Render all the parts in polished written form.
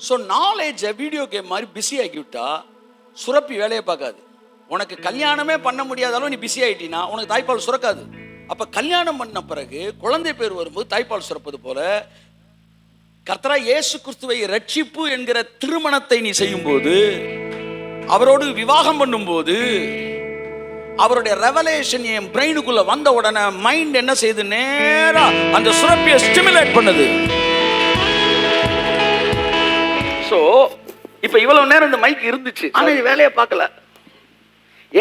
So நாலேஜை video game மாதிரி busy ஆக்கி விட்டா சுரப்பி வேலையை பார்க்காது. உனக்கு கல்யாணமே பண்ண முடியாதாலும் நீ பிஸி ஆகிட்டீங்கன்னா உனக்கு தாய்ப்பால் சுரக்காது. அப்போ கல்யாணம் பண்ண பிறகு குழந்தை பேர் வரும்போது தாய்ப்பால் சுரப்பது போல கர்த்தராகிய இயேசு கிறிஸ்துவை ரட்சிப்பு என்கிற திருமணத்தை நீ செய்யும்போது, அவரோடு விவாகம் பண்ணும்போது, அவருடைய ரெவலேஷன் என் பிரெயினுக்குள்ள வந்த உடனே மைண்ட் என்ன செய்யுது, நேரா அந்த சுரப்பியை ஸ்டிமுலேட் பண்ணுது. ஸோ இப்போ இவ்வளவு நேரம் இந்த மைக் இருந்துச்சு, ஆனால் இது வேலையை பார்க்கல.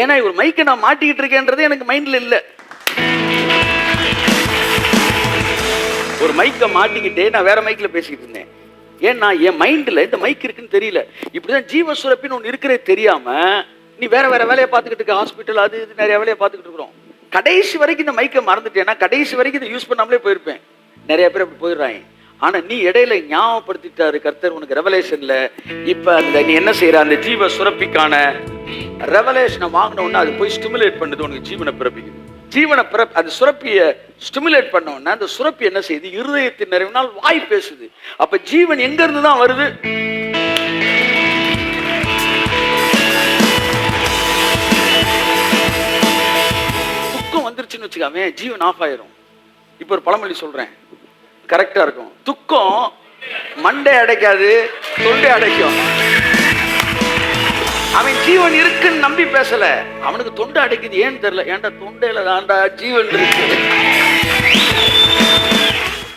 ஏன்னா ஒரு மைக்கை நான் மாட்டிக்கிட்டு இருக்கேன்றது எனக்கு மைண்டில் இல்லை. ஒரு மைக்கை மாட்டிக்கிட்டே நான் வேற மைக்கில் பேசிக்கிட்டு இருந்தேன். ஏன்னா என் மைண்டில் இந்த மைக் இருக்குன்னு தெரியல. இப்படிதான் ஜீவ சுரப்பின்னு ஒன்று இருக்கிறதே தெரியாம நீ வேற வேற வேலையை பார்த்துக்கிட்டு இருக்க, ஹாஸ்பிட்டல் அது இது நிறைய வேலையை பார்த்துக்கிட்டு இருக்கிறோம். கடைசி வரைக்கும் இந்த மைக்கை மறந்துட்டேன்னா கடைசி வரைக்கும் இதை யூஸ் பண்ணாமலே போயிருப்பேன். நிறைய பேர் அப்படி போயிடுறாங்க. ஆனா நீ இடையில ஞாபகப்படுத்திட்டாரு கர்த்தர் உனக்கு ரெவலேஷன்ல. இப்ப அந்த நீ என்ன செய்யற, அந்த ஜீவ சுரப்பிக்கான ரெவலேஷனை வாங்கின உடனே அது போய் ஸ்டிமுலேட் பண்ணுது, உனக்கு ஜீவனை பிறப்பிக்குது. ஜீவனை அந்த சுரப்பியை ஸ்டிமுலேட் பண்ண உடனே அந்த சுரப்பி என்ன செய்யுது, இருதயத்தின் நிறைவினால் வாய் பேசுது. அப்ப ஜீவன் எங்க இருந்து தான் வருது? துக்கம் வந்துருச்சுன்னு வச்சுக்காம ஜீவன் ஆஃப் ஆயிரும். இப்ப ஒரு பழமொழி சொல்றேன், கரெக்டா இருக்கும். துக்கம் மண்டை அடைக்காது, தொண்டை அடைக்கும். அவன் ஜீவன் இருக்குன்னு நம்பி பேசல, அவனுக்கு தொண்டை அடைக்குது. ஏன்னு தெரியல. ஏன்டா தொண்டையில தாண்டா ஜீவன் இருக்கு.